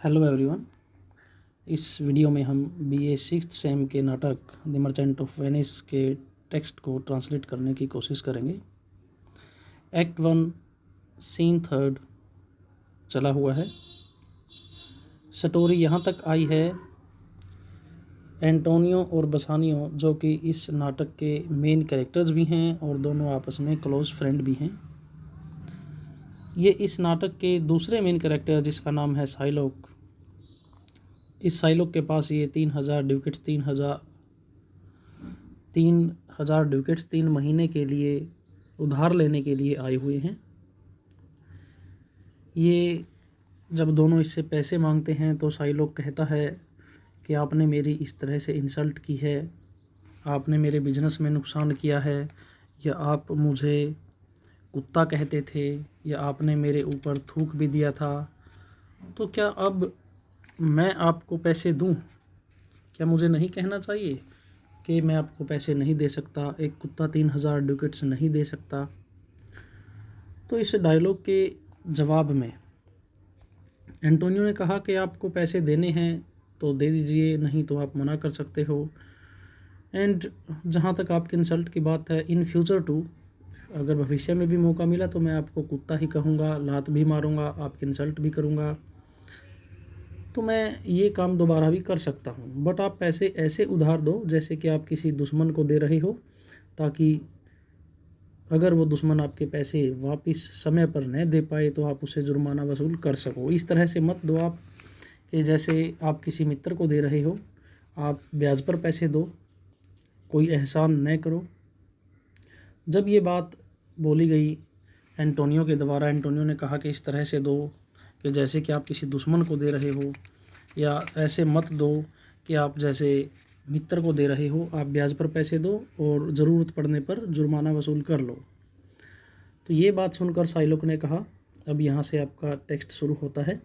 Hello everyone. इस video में हम बीए सिक्स्थ सेम के नाटक द मर्चेंट ऑफ वेनिस के टेक्स्ट को ट्रांसलेट करने की कोशिश करेंगे। एक्ट 1 सीन 3 चला हुआ है। स्टोरी यहाँ तक आई है एंटोनियो और बसानियो, जो कि इस नाटक के मेन कैरेक्टर्स भी हैं और दोनों आपस में क्लोज फ्रेंड भी हैं। ये इस नाटक के दूसरे मेन कैरेक्टर जिसका नाम है साइलोक। इस साइलोक के पास ये 3000 ड्यूकेट्स 3 महीने के लिए उधार लेने के लिए आए हुए हैं। ये जब दोनों इससे पैसे मांगते हैं तो साइलोक कहता है कि आपने मेरी इस तरह से इंसल्ट की है, आपने मेरे बिजनेस में नुकसान किया है, या आप मुझे कुत्ता कहते थे, या आपने मेरे ऊपर थूक भी दिया था, तो क्या अब मैं आपको पैसे दूं? क्या मुझे नहीं कहना चाहिए कि मैं आपको पैसे नहीं दे सकता? एक कुत्ता 3000 ड्यूकेट्स नहीं दे सकता। तो इस डायलॉग के जवाब में एंटोनियो ने कहा कि आपको पैसे देने हैं तो दे दीजिए, नहीं तो आप मना कर सकते हो। एंड जहाँ तक आपके इंसल्ट की बात है, इन फ्यूचर टू, अगर भविष्य में भी मौका मिला तो मैं आपको कुत्ता ही कहूँगा, लात भी मारूँगा, आपकी इंसल्ट भी करूँगा, तो मैं ये काम दोबारा भी कर सकता हूँ। बट आप पैसे ऐसे उधार दो जैसे कि आप किसी दुश्मन को दे रहे हो, ताकि अगर वो दुश्मन आपके पैसे वापस समय पर न दे पाए तो आप उसे जुर्माना वसूल कर सको। इस तरह से मत दो आप कि जैसे आप किसी मित्र को दे रहे हो, आप ब्याज पर पैसे दो, कोई एहसान न करो। जब ये बात बोली गई एंटोनियो के द्वारा, एंटोनियो ने कहा कि इस तरह से दो कि जैसे कि आप किसी दुश्मन को दे रहे हो, या ऐसे मत दो कि आप जैसे मित्र को दे रहे हो, आप ब्याज पर पैसे दो और ज़रूरत पड़ने पर जुर्माना वसूल कर लो। तो ये बात सुनकर साइलोक ने कहा, अब यहाँ से आपका टेक्स्ट शुरू होता है।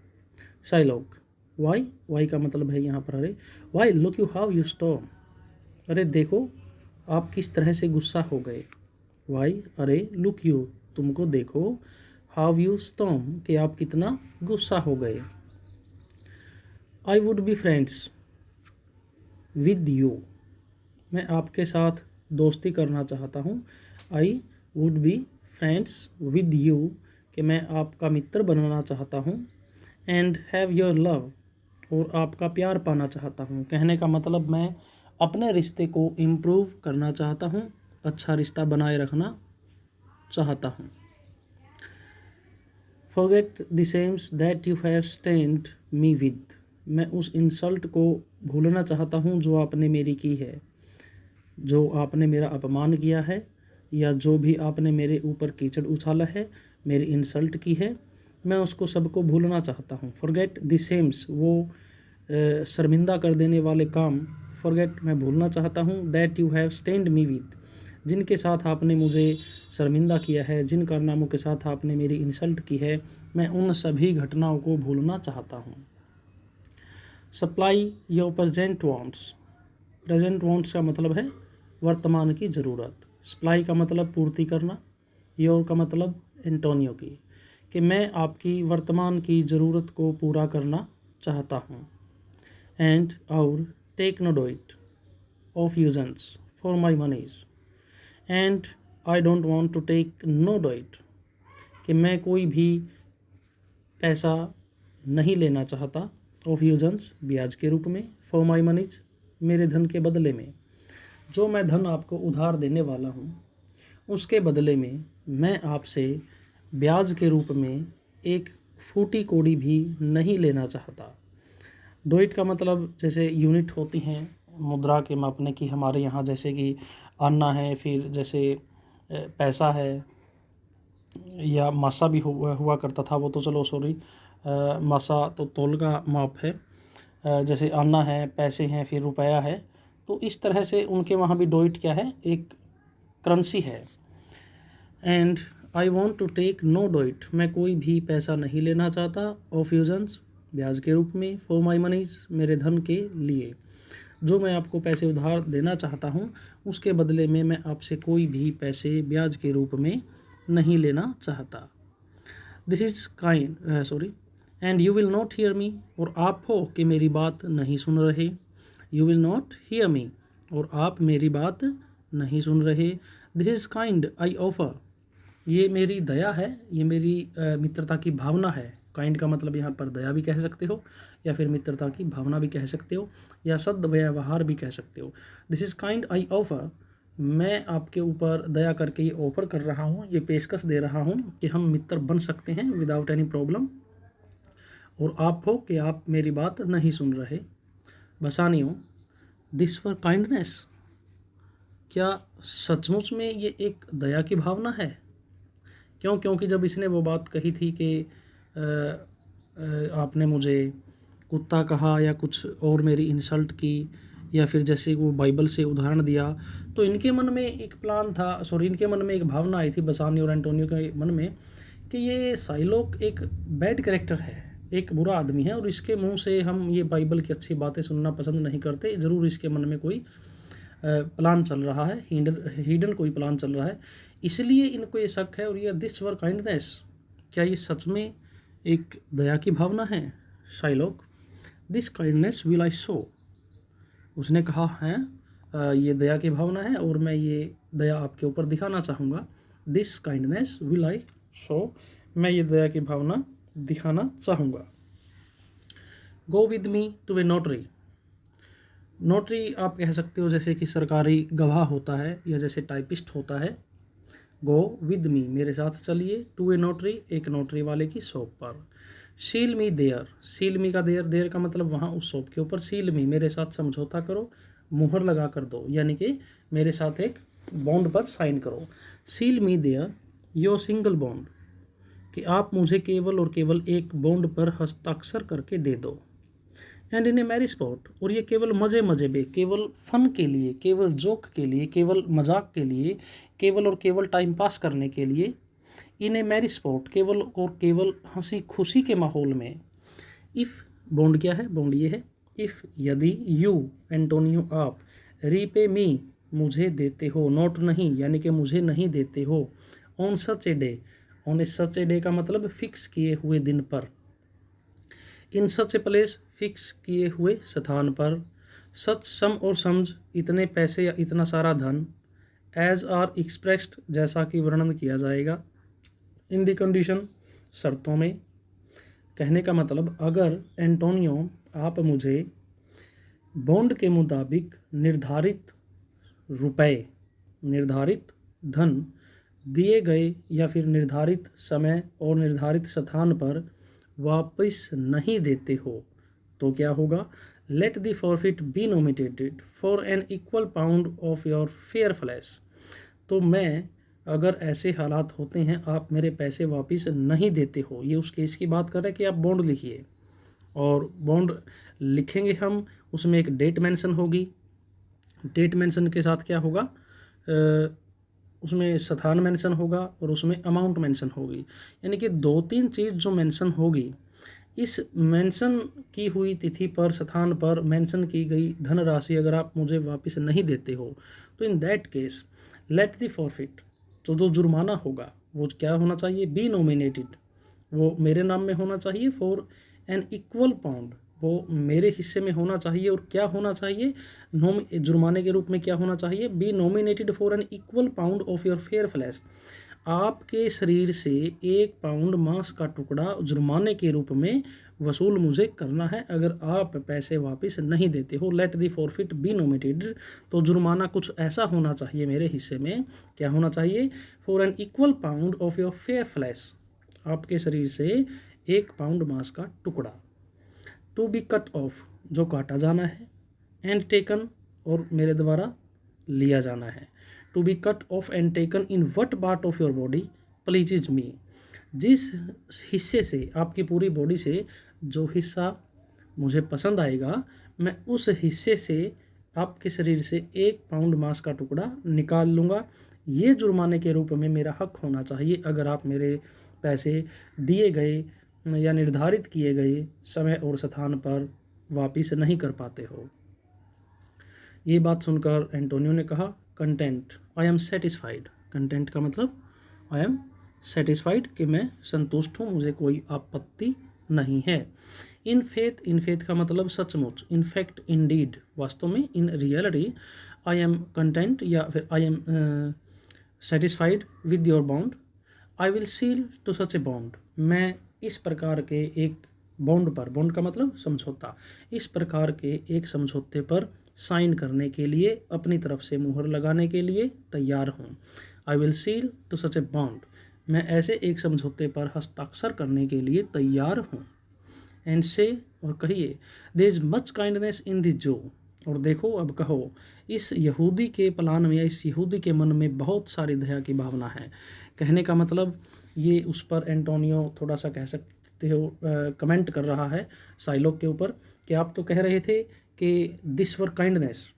साइलोक, वाई का मतलब है यहाँ पर अरे। Why look you how you storm, अरे देखो आप किस तरह से गुस्सा हो गए। वाई अरे, लुक यू तुमको देखो, हाउ यू स्टॉर्म कि आप कितना गुस्सा हो गए। I would be friends with you, मैं आपके साथ दोस्ती करना चाहता हूँ। I would be friends with you कि मैं आपका मित्र बनना चाहता हूँ। एंड हैव योर लव, और आपका प्यार पाना चाहता हूँ। कहने का मतलब मैं अपने रिश्ते को इम्प्रूव करना चाहता हूँ, अच्छा रिश्ता बनाए रखना चाहता हूँ। Forget the shames that you have stained me with, मैं उस इंसल्ट को भूलना चाहता हूँ जो आपने मेरी की है, जो आपने मेरा अपमान किया है, या जो भी आपने मेरे ऊपर कीचड़ उछाला है, मेरी इंसल्ट की है, मैं उसको सबको भूलना चाहता हूँ। फॉरगेट द सेम्स, वो शर्मिंदा कर देने वाले काम, फॉरगेट मैं भूलना चाहता हूँ। That you have stained me with, जिनके साथ आपने मुझे शर्मिंदा किया है, जिन कारनामों के साथ आपने मेरी इंसल्ट की है, मैं उन सभी घटनाओं को भूलना चाहता हूँ। Supply your present wants, present wants का मतलब है वर्तमान की ज़रूरत। सप्लाई का मतलब पूर्ति करना, योर का मतलब एंटोनियो की, कि मैं आपकी वर्तमान की ज़रूरत को पूरा करना चाहता हूँ। एंड और take no doit of usance for my moneys, and I don't want to take no doit, कि मैं कोई भी पैसा नहीं लेना चाहता, ऑफ यूजेंस ब्याज के रूप में, फॉर माई मनीज मेरे धन के बदले में। जो मैं धन आपको उधार देने वाला हूँ उसके बदले में मैं आपसे ब्याज के रूप में एक फूटी कौड़ी भी नहीं लेना चाहता। डोइट का मतलब जैसे यूनिट होती हैं मुद्रा के मापने की हमारे यहाँ, जैसे कि आना है, फिर जैसे पैसा है, या मासा भी हुआ करता था, वो तो चलो सॉरी, मासा तो तौल का माप है। जैसे आना है, पैसे हैं, फिर रुपया है, तो इस तरह से उनके वहाँ भी डोइट क्या है, एक करेंसी है। And I want to take no doit, मैं कोई भी पैसा नहीं लेना चाहता, ऑफ यूजेंस ब्याज के रूप में, फॉर माई मनीज मेरे धन के लिए। जो मैं आपको पैसे उधार देना चाहता हूँ उसके बदले में मैं आपसे कोई भी पैसे ब्याज के रूप में नहीं लेना चाहता। This is kind and you will not hear me, और आप हो कि मेरी बात नहीं सुन रहे। You will not hear me, और आप मेरी बात नहीं सुन रहे। This is kind I offer, ये मेरी दया है, ये मेरी मित्रता की भावना है। काइंड का मतलब यहाँ पर दया भी कह सकते हो, या फिर मित्रता की भावना भी कह सकते हो, या सद्व्यवहार भी कह सकते हो। This is kind I offer, मैं आपके ऊपर दया करके ये ऑफ़र कर रहा हूँ, ये पेशकश दे रहा हूँ कि हम मित्र बन सकते हैं विदाउट एनी प्रॉब्लम, और आप हो कि आप मेरी बात नहीं सुन रहे। बसानियों, दिस फॉर काइंडनेस, क्या सचमुच में ये एक दया की भावना है? क्यों? क्योंकि जब इसने वो बात कही थी कि आपने मुझे कुत्ता कहा या कुछ और मेरी इंसल्ट की, या फिर जैसे वो बाइबल से उदाहरण दिया, तो इनके मन में एक प्लान था, इनके मन में एक भावना आई थी, बसानी और एंटोनियो के मन में, कि ये साइलोक एक बैड कैरेक्टर है, एक बुरा आदमी है, और इसके मुंह से हम ये बाइबल की अच्छी बातें सुनना पसंद नहीं करते। ज़रूर इसके मन में कोई प्लान चल रहा है, हिडन कोई प्लान चल रहा है, इसलिए इनको ये शक है। और ये दिस वर काइंडनेस, क्या ये सच में एक दया की भावना है? Shylock, this kindness will I show, उसने कहा है ये दया की भावना है और मैं ये दया आपके ऊपर दिखाना चाहूँगा। This kindness will I show, मैं ये दया की भावना दिखाना चाहूँगा। Go with me to a notary, notary आप कह सकते हो जैसे कि सरकारी गवाह होता है, या जैसे टाइपिस्ट होता है। गो विद मी, मेरे साथ चलिए, टू ए नोटरी, एक नोटरी वाले की शॉप पर। सील मी देयर, सील मी का देयर, देयर का मतलब वहाँ उस शॉप के ऊपर। सील मी, मेरे साथ समझौता करो, मुहर लगा कर दो, यानी कि मेरे साथ एक बॉन्ड पर साइन करो। Seal me there your single bond, कि आप मुझे केवल और केवल एक बॉन्ड पर हस्ताक्षर करके दे दो। And in a merry sport, और ये केवल मज़े मज़े में, केवल फन के लिए, केवल जोक के लिए, केवल मजाक के लिए, केवल और केवल टाइम पास करने के लिए। इन ए मैरी स्पॉट, केवल और केवल हंसी खुशी के माहौल में। इफ़, बॉन्ड क्या है? बॉन्ड ये है, इफ़ यदि, यू एंटोनियो आप, रीपे मी मुझे देते हो, नोट नहीं यानी कि मुझे नहीं देते हो, on such a day, on A such a day का मतलब फिक्स किए हुए दिन पर, इन सच ए प्लेस फिक्स किए हुए स्थान पर, सच सम और सम्स इतने पैसे या इतना सारा धन, एज आर एक्सप्रेस्ड जैसा कि वर्णन किया जाएगा, इन दी कंडीशन शर्तों में। कहने का मतलब अगर एंटोनियो आप मुझे बॉन्ड के मुताबिक निर्धारित रुपए, निर्धारित धन दिए गए या फिर निर्धारित समय और निर्धारित स्थान पर वापस नहीं देते हो, तो क्या होगा? Let the forfeit be nominated for an equal pound of your fair flesh, तो मैं, अगर ऐसे हालात होते हैं आप मेरे पैसे वापस नहीं देते हो, ये उस केस की बात कर रहे हैं कि आप बॉन्ड लिखिए, और बॉन्ड लिखेंगे हम, उसमें एक डेट मेंशन होगी, डेट मेंशन के साथ क्या होगा, उसमें स्थान मेंशन होगा और उसमें अमाउंट मेंशन होगी, यानी कि 2-3 चीज़ जो मेंशन होगी। इस मेंशन की हुई तिथि पर, स्थान पर मेंशन की गई धनराशि अगर आप मुझे वापस नहीं देते हो, तो in that case late the forfeit, तो जो जुर्माना होगा वो क्या होना चाहिए? बी नॉमिनेटेड, वो मेरे नाम में होना चाहिए, फॉर एन इक्वल पाउंड, वो मेरे हिस्से में होना चाहिए। और क्या होना चाहिए? जुर्माने के रूप में क्या होना चाहिए? Be nominated for an equal pound of your fair flesh, आपके शरीर से 1 पाउंड मांस का टुकड़ा जुर्माने के रूप में वसूल मुझे करना है अगर आप पैसे वापस नहीं देते हो। Let the forfeit be nominated, तो जुर्माना कुछ ऐसा होना चाहिए मेरे हिस्से में, क्या होना चाहिए? For an equal pound of your fair flesh, आपके शरीर से 1 पाउंड मांस का टुकड़ा। टू बी कट ऑफ, जो काटा जाना है, एंड टेकन, और मेरे द्वारा लिया जाना है। To be cut off and taken in what part of your body pleases me, जिस हिस्से से, आपकी पूरी बॉडी से जो हिस्सा मुझे पसंद आएगा, मैं उस हिस्से से आपके शरीर से 1 पाउंड मांस का टुकड़ा निकाल लूँगा। ये जुर्माने के रूप में मेरा हक होना चाहिए अगर आप मेरे पैसे दिए गए या निर्धारित किए गए समय और स्थान पर वापिस नहीं कर पाते हो। ये बात सुनकर एंटोनियो ने कहा, content, I am satisfied. Content का मतलब आई एम सेटिस्फाइड, कि मैं संतुष्ट हूँ, मुझे कोई आपत्ति नहीं है। इन फेथ का मतलब सचमुच, इन फैक्ट, इन डीड वास्तव में, in reality, I am content या फिर I am satisfied with your bond, I will seal to such a bond, मैं इस प्रकार के एक बॉन्ड पर, बॉन्ड का मतलब समझौता, इस प्रकार के एक समझौते पर साइन करने के लिए, अपनी तरफ से मुहर लगाने के लिए तैयार हूँ। I will seal to such a bond, मैं ऐसे एक समझौते पर हस्ताक्षर करने के लिए तैयार हूँ। एंड से, और कहिए, there is much kindness in the Jew, और देखो अब कहो, इस यहूदी के प्लान में या इस यहूदी के मन में बहुत सारी दया की भावना है। कहने का मतलब ये उस पर एंटोनियो थोड़ा सा कह सकते हो कमेंट कर रहा है साइलोक के ऊपर कि आप तो कह रहे थे कि दिस वर काइंडनेस,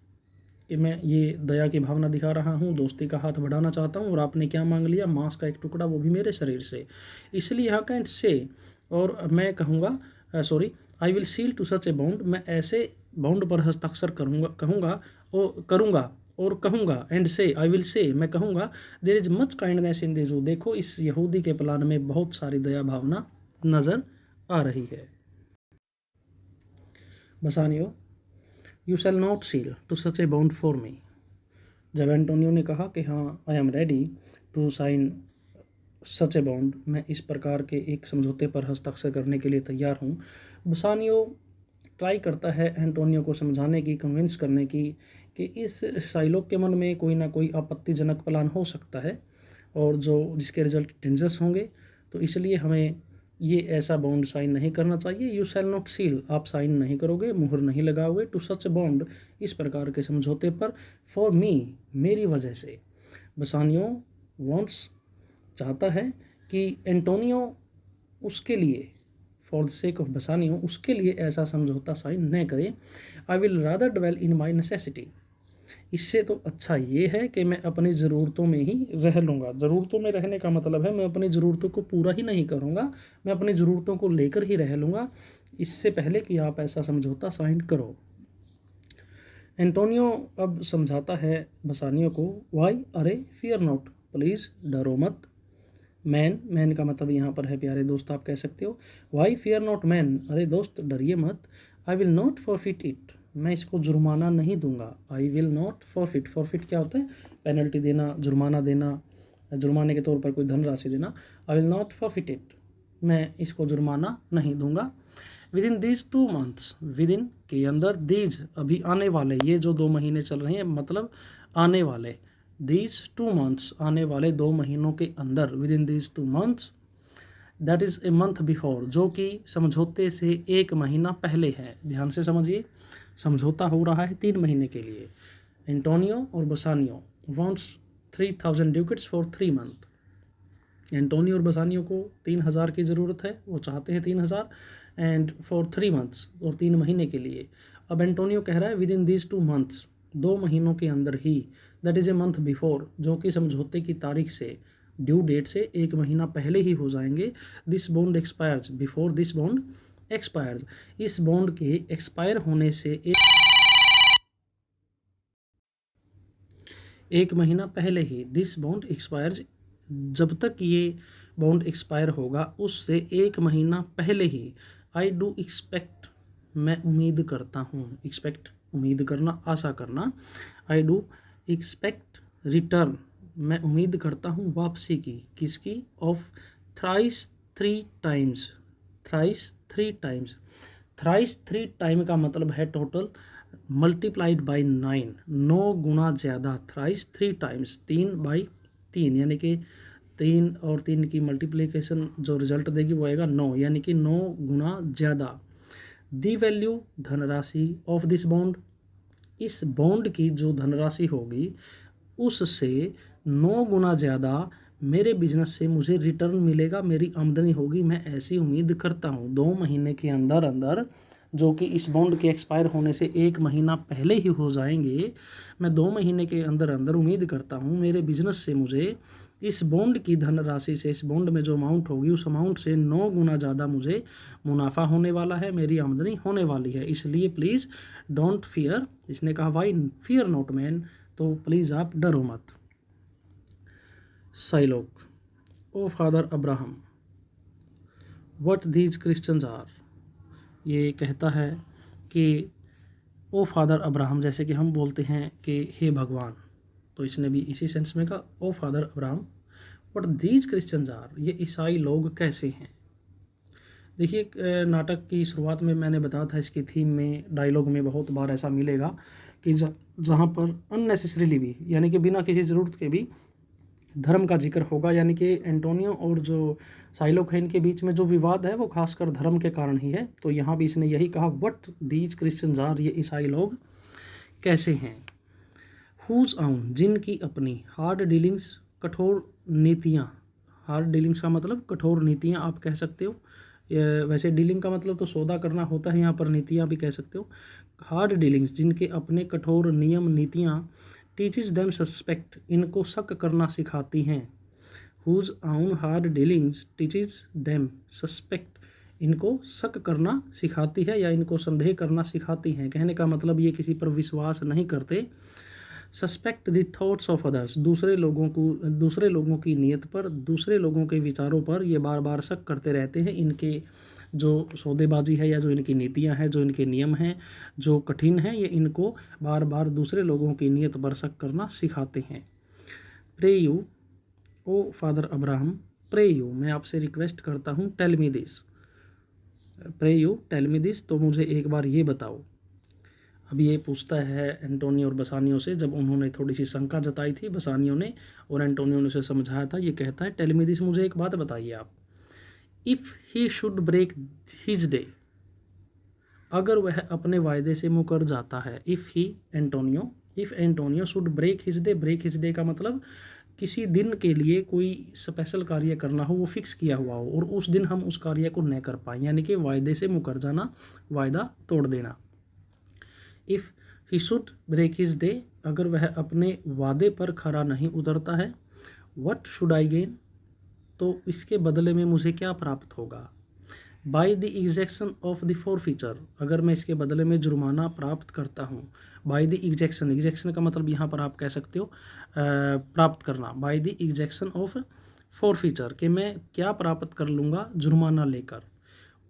कि मैं ये दया की भावना दिखा रहा हूँ, दोस्ती का हाथ बढ़ाना चाहता हूँ, और आपने क्या मांग लिया, मांस का एक टुकड़ा, वो भी मेरे शरीर से। इसलिए यहाँ का एंड से, और मैं कहूँगा I will seal to such a bond, मैं ऐसे बॉन्ड पर हस्ताक्षर करूँगा और कहूँगा, एंड से, आई विल से, मैं कहूँगा, there is much kindness in the Jew, देखो इस यहूदी के प्लान में बहुत सारी दया भावना नज़र आ रही है। Bassanio, you shall not seal to such a bond for me, जब एंटोनियो ने कहा कि हाँ I am ready to sign such a bond, मैं इस प्रकार के एक समझौते पर हस्ताक्षर करने के लिए तैयार हूँ। बसानियो ट्राई करता है एंटोनियो को समझाने की, कन्विंस करने की कि इस शाइलोक के मन में कोई ना कोई आपत्तिजनक प्लान हो सकता है और जिसके रिजल्ट डेंजरस होंगे, तो इसलिए हमें ये ऐसा बॉन्ड साइन नहीं करना चाहिए। यू शैल नॉट सील, आप साइन नहीं करोगे, मुहर नहीं लगाओगे, टू सच बॉन्ड, इस प्रकार के समझौते पर, फॉर मी, मेरी वजह से। बसानियो वॉन्ट्स, चाहता है कि एंटोनियो उसके लिए, फॉर द सेक ऑफ बसानियो, उसके लिए ऐसा समझौता साइन न करे। I will rather डवेल in my necessity, इससे तो अच्छा ये है कि मैं अपनी ज़रूरतों में ही रह लूँगा। ज़रूरतों में रहने का मतलब है मैं अपनी ज़रूरतों को पूरा ही नहीं करूँगा, मैं अपनी ज़रूरतों को लेकर ही रह लूँगा, इससे पहले कि आप ऐसा समझौता साइन करो। एंटोनियो अब समझाता है बसानियो को, वाई, अरे, फियर नॉट, प्लीज़ डरो मत, मैन का मतलब यहाँ पर है प्यारे दोस्त, आप कह सकते हो, वाई फियर नॉट मैन, अरे दोस्त डरिए मत, I will not forfeit it, मैं इसको जुर्माना नहीं दूंगा। I will not forfeit, forfeit क्या होता है, पेनल्टी देना, जुर्माना देना, जुर्माने के तौर पर कोई धनराशि देना। I will not forfeit it, मैं इसको जुर्माना नहीं दूंगा। With in these 2 months, with in के अंदर, दीज अभी आने वाले, ये जो 2 महीने चल रहे हैं मतलब आने वाले, दीज 2 मंथ्स आने वाले 2 महीनों के अंदर, with in these 2 months, that is a month before, जो कि समझौते से 1 महीना पहले है। ध्यान से समझिए, समझौता हो रहा है 3 महीने के लिए। एंटोनियो और बसानियो वॉन्ट्स 3000 ड्यूकेट्स फॉर 3 मंथ, एंटोनियो और बसानियो को 3000 की ज़रूरत है, वो चाहते हैं 3000, एंड फॉर 3 मंथ्स, और 3 महीने के लिए। अब एंटोनियो कह रहा है विद इन दीज 2 मंथ्स, 2 महीनों के अंदर ही, that is a month before, जो कि समझौते की तारीख से, ड्यू डेट से 1 महीना पहले ही हो जाएंगे। This bond expires before this bond expires, इस बॉन्ड के एक्सपायर होने से एक महीना पहले ही, दिस बॉन्ड एक्सपायर्स, जब तक ये बॉन्ड एक्सपायर होगा उससे 1 महीना पहले ही, आई डू एक्सपेक्ट, मैं उम्मीद करता हूँ, एक्सपेक्ट उम्मीद करना, आशा करना, आई डू एक्सपेक्ट रिटर्न, मैं उम्मीद करता हूँ वापसी की, किसकी, of thrice 3 times, thrice 3 times, thrice 3 time का मतलब है टोटल मल्टीप्लाइड बाई 9, 9 गुना ज़्यादा, थ्राइस 3 टाइम्स, 3/3, यानी कि 3 और 3 की मल्टीप्लिकेशन जो रिजल्ट देगी वो आएगा 9, यानी कि 9 गुना ज़्यादा। दी वैल्यू, धनराशि, ऑफ दिस बॉन्ड, इस बॉन्ड की जो धनराशि होगी उससे 9 गुना ज़्यादा मेरे बिजनेस से मुझे रिटर्न मिलेगा, मेरी आमदनी होगी, मैं ऐसी उम्मीद करता हूँ। 2 महीने के अंदर अंदर, जो कि इस बॉन्ड के एक्सपायर होने से 1 महीना पहले ही हो जाएंगे, मैं 2 महीने के अंदर अंदर उम्मीद करता हूँ मेरे बिजनेस से मुझे इस बॉन्ड की धनराशि से, इस बॉन्ड में जो अमाउंट होगी उस अमाउंट से 9 गुना ज़्यादा मुझे मुनाफा होने वाला है, मेरी आमदनी होने वाली है, इसलिए प्लीज़ डोंट फियर, इसने कहा वाई फियर नॉट मैन, तो प्लीज़ आप डरो मत। Shylock, O father Abraham, what these Christians are, ये कहता है कि ओ फादर अब्राहम, जैसे कि हम बोलते हैं कि हे भगवान, तो इसने भी इसी सेंस में कहा O father Abraham what these Christians are, ये ईसाई लोग कैसे हैं। देखिए नाटक की शुरुआत में मैंने बताया था, इसकी थीम में डायलॉग में बहुत बार ऐसा मिलेगा कि जहाँ पर अननेसेसरीली भी, यानी कि बिना किसी ज़रूरत के भी धर्म का जिक्र होगा, यानी कि एंटोनियो और जो साइलोक है इनके बीच में जो विवाद है वो खासकर धर्म के कारण ही है। तो यहाँ भी इसने यही कहा व्हाट दीज क्रिश्चियंस आर, ये ईसाई लोग कैसे हैं। हुज आउन, जिनकी अपनी, हार्ड डीलिंग्स, कठोर नीतियाँ, हार्ड डीलिंग्स का मतलब कठोर नीतियाँ आप कह सकते हो, वैसे डीलिंग का मतलब तो सौदा करना होता है, यहाँ पर नीतियाँ भी कह सकते हो। हार्ड डीलिंग्स, जिनके अपने कठोर नियम नीतियाँ, टीचेस देम सस्पेक्ट, इनको शक करना सिखाती हैं। हुज आउन hard dealings teaches them suspect, इनको शक करना सिखाती है या इनको संदेह करना सिखाती हैं। कहने का मतलब ये किसी पर विश्वास नहीं करते। Suspect the thoughts of others, दूसरे लोगों की नीयत पर, दूसरे लोगों के विचारों पर ये बार बार शक करते रहते हैं। इनके जो सौदेबाजी है या जो इनकी नीतियां हैं, जो इनके नियम हैं, जो कठिन हैं, ये इनको बार बार दूसरे लोगों की नीयत पर शक करना सिखाते हैं। Pray you, O father Abraham, pray you, मैं आपसे रिक्वेस्ट करता हूँ, tell me this, pray you tell me this, तो मुझे एक बार ये बताओ। अब ये पूछता है एंटोनियो और बसानियो से, जब उन्होंने थोड़ी सी शंका जताई थी बसानियो ने और एंटोनियो ने उसे समझाया था। ये कहता है टेल मी दिस, मुझे एक बात बताइए आप, if he should break his day, अगर वह अपने वायदे से मुकर जाता है। If Antonio should break his day का मतलब किसी दिन के लिए कोई स्पेशल कार्य करना हो, वो फिक्स किया हुआ हो और उस दिन हम उस कार्य को न कर पाएँ, यानी कि वायदे से मुकर जाना, वायदा तोड़ देना। If he should break his day, अगर वह अपने वादे पर खरा नहीं उतरता है। व्हाट शुड आई गेन, तो इसके बदले में मुझे क्या प्राप्त होगा। By the exaction of the forfeiture, अगर मैं इसके बदले में जुर्माना प्राप्त करता हूँ। बाय द एग्जैक्शन का मतलब यहाँ पर आप कह सकते हो प्राप्त करना। By the exaction of forfeiture, कि मैं क्या प्राप्त कर लूँगा जुर्माना लेकर।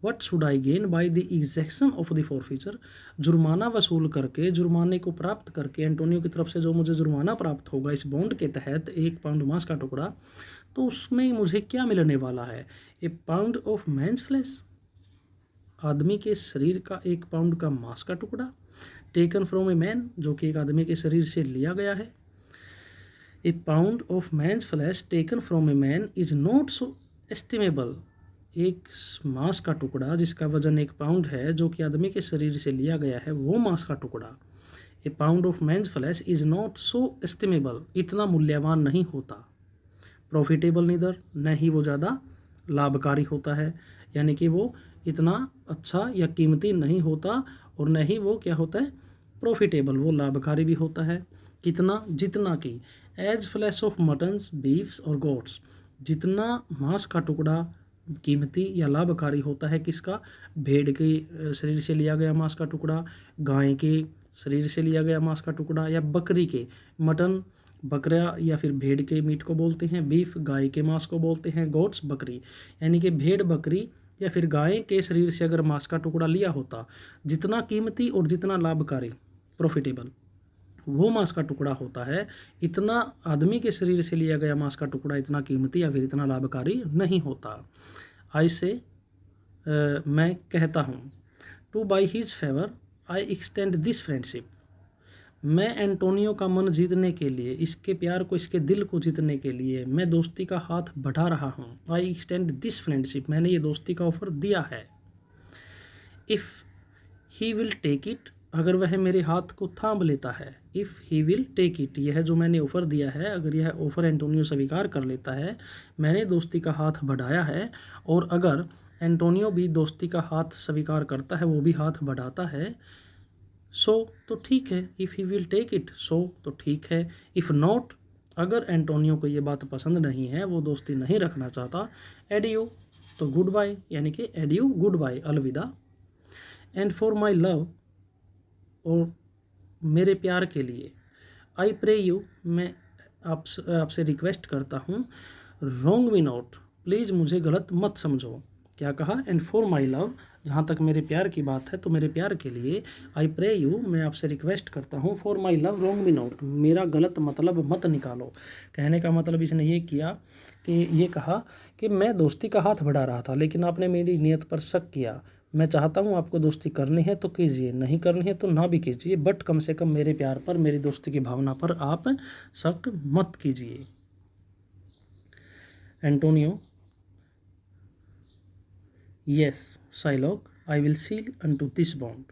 What should I gain by the exaction of the forfeiture, जुर्माना वसूल करके, जुर्माने को प्राप्त करके, एंटोनियो की तरफ से जो मुझे जुर्माना प्राप्त होगा इस बॉन्ड के तहत, 1 पाउंड मांस का टुकड़ा, तो उसमें मुझे क्या मिलने वाला है। A pound of man's flash, आदमी के शरीर का 1 पाउंड का मांस का टुकड़ा, टेकन फ्रॉम ए मैन, जो कि एक आदमी के शरीर से लिया गया है। A pound of man's flesh taken from a man is not so estimable, एक मांस का टुकड़ा जिसका वजन 1 पाउंड है, जो कि आदमी के शरीर से लिया गया है, वो मांस का टुकड़ा। A pound of man's flesh is not so estimable, इतना मूल्यवान नहीं होता। प्रॉफिटेबल नीदर, न ही वो ज़्यादा लाभकारी होता है, यानी कि वो इतना अच्छा या कीमती नहीं होता, और न ही वो क्या होता है प्रॉफिटेबल, वो लाभकारी भी होता है। कितना, जितना कि एज फ्लैश ऑफ मटन्स, बीफ्स और गोट्स, जितना मांस का टुकड़ा कीमती या लाभकारी होता है किसका, भेड़ के शरीर से लिया गया मांस का टुकड़ा, गाय के शरीर से लिया गया मांस का टुकड़ा, या बकरी के, मटन बकरा या फिर भेड़ के मीट को बोलते हैं, बीफ गाय के मांस को बोलते हैं, गोट्स बकरी, यानी कि भेड़ बकरी या फिर गाय के शरीर से अगर मांस का टुकड़ा लिया होता, जितना कीमती और जितना लाभकारी प्रॉफिटेबल वो मांस का टुकड़ा होता है, इतना आदमी के शरीर से लिया गया मांस का टुकड़ा इतना कीमती या फिर इतना लाभकारी नहीं होता। आई से मैं कहता हूँ, two by his favour I extend this friendship, मैं एंटोनियो का मन जीतने के लिए, इसके प्यार को, इसके दिल को जीतने के लिए मैं दोस्ती का हाथ बढ़ा रहा हूँ। आई एक्सटेंड दिस फ्रेंडशिप, मैंने ये दोस्ती का ऑफर दिया है। If he will take it, अगर वह मेरे हाथ को थाम लेता है। If he will take it, यह जो मैंने ऑफ़र दिया है, अगर यह ऑफ़र एंटोनियो स्वीकार कर लेता है, मैंने दोस्ती का हाथ बढ़ाया है, और अगर एंटोनियो भी दोस्ती का हाथ स्वीकार करता है, वो भी हाथ बढ़ाता है, सो तो ठीक है। If he will take it, सो तो ठीक है। इफ़ नॉट, अगर एंटोनियो को ये बात पसंद नहीं है, वो दोस्ती नहीं रखना चाहता, एडियो, तो गुड बाय, यानी कि एडियो गुड बाय, अलविदा। एंड फॉर माई लव, और मेरे प्यार के लिए, आई प्रे यू, मैं आपसे रिक्वेस्ट करता हूँ, रॉन्ग मी नॉट, प्लीज़ मुझे गलत मत समझो। क्या कहा, एंड फॉर माई लव, जहाँ तक मेरे प्यार की बात है तो मेरे प्यार के लिए, आई प्रे यू, मैं आपसे रिक्वेस्ट करता हूँ, for my love wrong me not, मेरा गलत मतलब मत निकालो। कहने का मतलब इसने ये किया कि ये कहा कि मैं दोस्ती का हाथ बढ़ा रहा था लेकिन आपने मेरी नीयत पर शक किया। मैं चाहता हूँ आपको दोस्ती करनी है तो कीजिए, नहीं करनी है तो ना भी कीजिए, बट कम से कम मेरे प्यार पर, मेरी दोस्ती की भावना पर आप शक मत कीजिए। Antonio, yes Psylocke, I will seal unto this bond.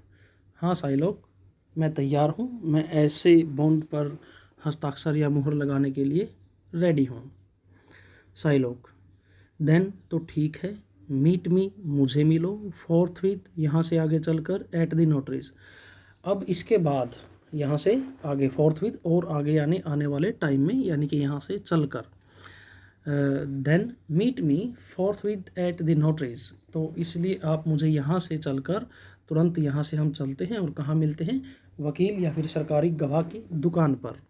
हाँ साइलॉक, मैं तैयार हूँ, मैं ऐसे बॉन्ड पर हस्ताक्षर या मुहर लगाने के लिए रेडी हूँ। साइलॉक, देन तो ठीक है, मीट मी, मुझे मिलो, फोर्थविथ, यहाँ से आगे चलकर, एट द नोटरीज। अब इसके बाद यहाँ से आगे फोर्थविथ और आगे यानी आने वाले टाइम में, यानी कि यहाँ से चलकर, then meet me forthwith at the notaries. तो इसलिए आप मुझे यहाँ से चलकर तुरंत यहाँ से हम चलते हैं और कहाँ मिलते हैं, वकील या फिर सरकारी गवाह की दुकान पर।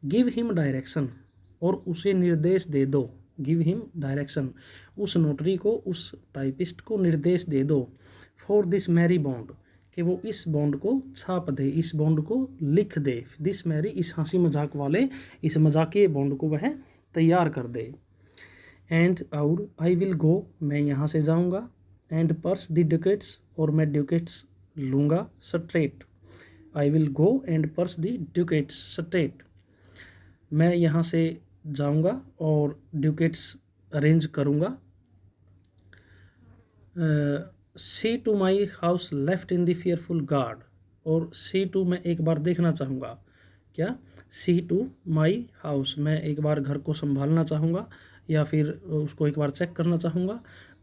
गिव हिम डायरेक्शन, और उसे निर्देश दे दो। गिव हिम डायरेक्शन, उस नोटरी को, उस टाइपिस्ट को निर्देश दे दो। फॉर दिस मैरी बॉन्ड, कि वो इस बॉन्ड को छाप दे, इस बॉन्ड को लिख दे। दिस मैरी, इस हंसी मजाक वाले, इस मजाकिये बॉन्ड को वह तैयार कर दे। एंड और आई विल गो, मैं यहाँ से जाऊँगा। एंड पर्स द ड्यूकेट्स, और मैं ड्यूकेट्स लूँगा straight. I will go and purse the ducats straight, मैं यहाँ से जाऊँगा और ड्यूकेट्स अरेंज करूँगा। See to my house left in the fearful guard, और सी टू मैं एक बार देखना चाहूँगा। क्या, सी टू माई हाउस, मैं एक बार घर को संभालना चाहूँगा या फिर उसको एक बार चेक करना चाहूँगा।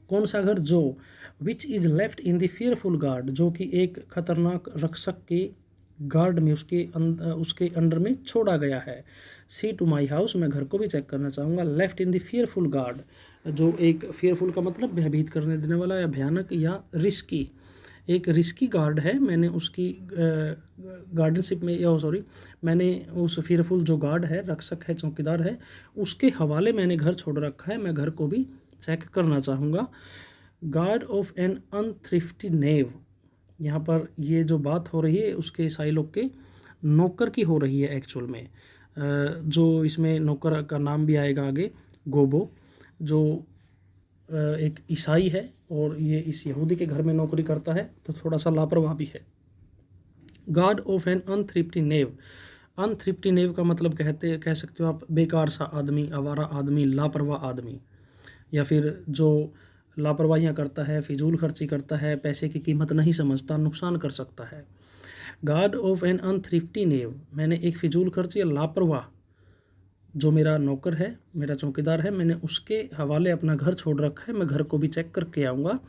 कौन सा घर, जो which is left in the fearful guard, जो कि एक खतरनाक रक्षक के गार्ड में, उसके अंडर में छोड़ा गया है। सी टू माई हाउस, मैं घर को भी चेक करना चाहूँगा। Left in the fearful guard, जो एक फेयरफुल का मतलब भयभीत करने देने वाला या भयानक या रिस्की, एक रिस्की गार्ड है, मैंने उसकी गार्डनशिप में, या सॉरी, मैंने उस फेयरफुल जो गार्ड है, रक्षक है, चौकीदार है, उसके हवाले मैंने घर छोड़ रखा है, मैं घर को भी चेक करना चाहूँगा। गार्ड ऑफ एन अनथ्रिफ्टी नेव, यहाँ पर ये जो बात हो रही है उसके ईसाई लोग के नौकर की हो रही है एक्चुअल में। जो इसमें नौकर का नाम भी आएगा आगे, गोबो, जो एक ईसाई है और ये इस यहूदी के घर में नौकरी करता है, तो थोड़ा सा लापरवाह भी है। गार्ड ऑफ एन अनथ्रिफ्टी नेव, अनथ्रिफ्टी नेव का मतलब कह सकते हो आप बेकार सा आदमी, आवारा आदमी, लापरवाह आदमी, या फिर जो लापरवाहियाँ करता है, फिजूल खर्ची करता है, पैसे की कीमत नहीं समझता, नुकसान कर सकता है। गार्ड ऑफ एन अनथ्रिफ्टी नेव, मैंने एक फिजूल खर्ची या लापरवाह जो मेरा नौकर है, मेरा चौकीदार है, मैंने उसके हवाले अपना घर छोड़ रखा है, मैं घर को भी चेक करके आऊँगा।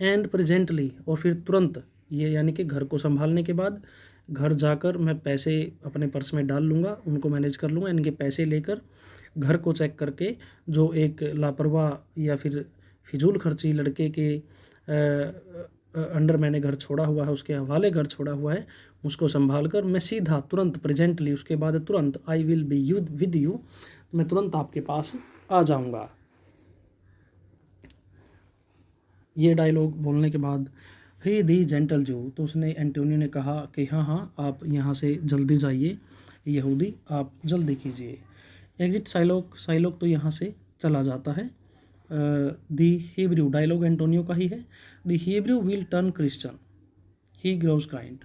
एंड प्रेजेंटली, और फिर तुरंत, ये यानी कि घर को संभालने के बाद घर जाकर मैं पैसे अपने पर्स में डाल लूँगा, उनको मैनेज कर लूँगा, इनके पैसे लेकर घर को चेक करके, जो एक लापरवाह या फिर फिजूल खर्ची लड़के के अंडर मैंने घर छोड़ा हुआ है, उसके हवाले घर छोड़ा हुआ है, उसको संभाल कर मैं सीधा तुरंत, प्रेजेंटली, उसके बाद तुरंत, I will be you with you, मैं तुरंत आपके पास आ जाऊंगा। ये डायलॉग बोलने के बाद, हे दी जेंटल जू, तो उसने, एंटोनियो ने कहा कि हाँ हाँ, आप यहाँ से जल्दी जाइए, यहूदी आप जल्दी कीजिए। एग्जिट साइलॉक, साइलॉक तो यहाँ से चला जाता है। दी हिब्रू, डायलॉग एंटोनियो का ही है। The Hebrew will turn Christian, he grows kind.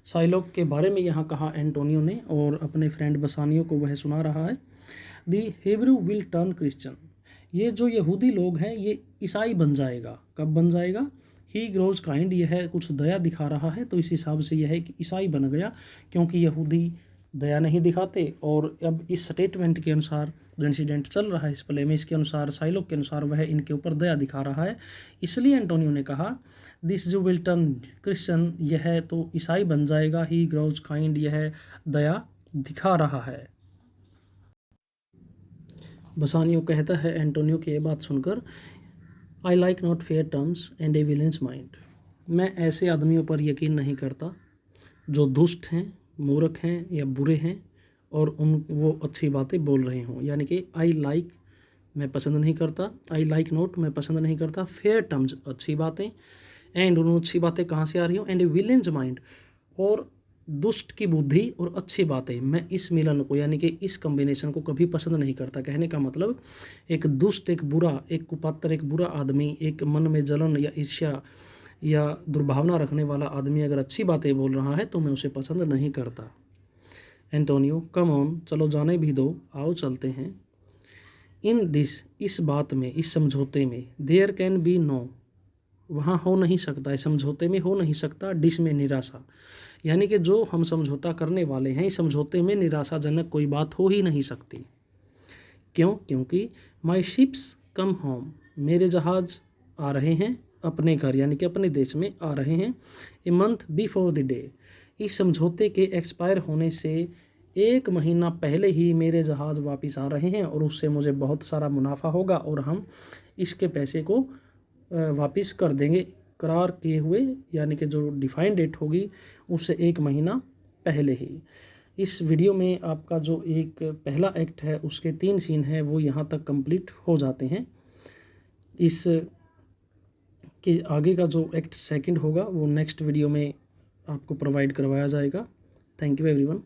Shylock के बारे में यहाँ कहा एंटोनियो ने, और अपने फ्रेंड बसानियो को वह सुना रहा है। The Hebrew will turn Christian, ये जो यहूदी लोग हैं ये ईसाई बन जाएगा। कब बन जाएगा? ही ग्रोज काइंड, यह है कुछ दया दिखा रहा है, तो इस हिसाब से यह है कि ईसाई बन गया, क्योंकि यहूदी दया नहीं दिखाते। और अब इस स्टेटमेंट के अनुसार, जो इंसिडेंट चल रहा है इस प्ले में, इसके अनुसार, साइलॉक के अनुसार, वह इनके ऊपर दया दिखा रहा है। इसलिए एंटोनियो ने कहा दिस जो विल टर्न क्रिश्चियन, यह तो ईसाई बन जाएगा। ही ग्रोज काइंड, यह दया दिखा रहा है। बसानियो कहता है एंटोनियो की ये बात सुनकर, I like not fair terms and a villain's mind, मैं ऐसे आदमियों पर यकीन नहीं करता जो दुष्ट हैं, मूर्ख हैं या बुरे हैं और वो अच्छी बातें बोल रहे हों। यानी कि आई लाइक मैं पसंद नहीं करता। आई लाइक नॉट, मैं पसंद नहीं करता। फेयर टर्म्स, अच्छी बातें। एंड, उन अच्छी बातें कहाँ से आ रही हो? एंड विलेंस माइंड, और दुष्ट की बुद्धि और अच्छी बातें। मैं इस मिलन को यानी कि इस कॉम्बिनेशन को कभी पसंद नहीं करता। कहने का मतलब एक दुष्ट, एक बुरा, एक कुपात्र, एक बुरा आदमी, एक मन में जलन या ईर्ष्या या दुर्भावना रखने वाला आदमी अगर अच्छी बातें बोल रहा है तो मैं उसे पसंद नहीं करता। एंटोनियो, कम ऑन, चलो जाने भी दो, आओ चलते हैं। इन दिस, इस बात में, इस समझौते में, देयर कैन बी नो, वहाँ हो नहीं सकता, इस समझौते में हो नहीं सकता, डिस में निराशा, यानी कि जो हम समझौता करने वाले हैं इस समझौते में निराशाजनक कोई बात हो ही नहीं सकती। क्यों? क्योंकि माई शिप्स कम होम, मेरे जहाज़ आ रहे हैं अपने घर यानी कि अपने देश में आ रहे हैं। ए मंथ बिफोर द डे, इस समझौते के एक्सपायर होने से 1 महीना पहले ही मेरे जहाज़ वापस आ रहे हैं और उससे मुझे बहुत सारा मुनाफा होगा और हम इसके पैसे को वापस कर देंगे करार किए हुए, यानी कि जो डिफाइंड डेट होगी उससे 1 महीना पहले ही। इस वीडियो में आपका जो एक पहला एक्ट है उसके 3 सीन हैं वो यहाँ तक कंप्लीट हो जाते हैं। इस के आगे का जो एक्ट सेकंड होगा वो नेक्स्ट वीडियो में आपको प्रोवाइड करवाया जाएगा। Thank you everyone.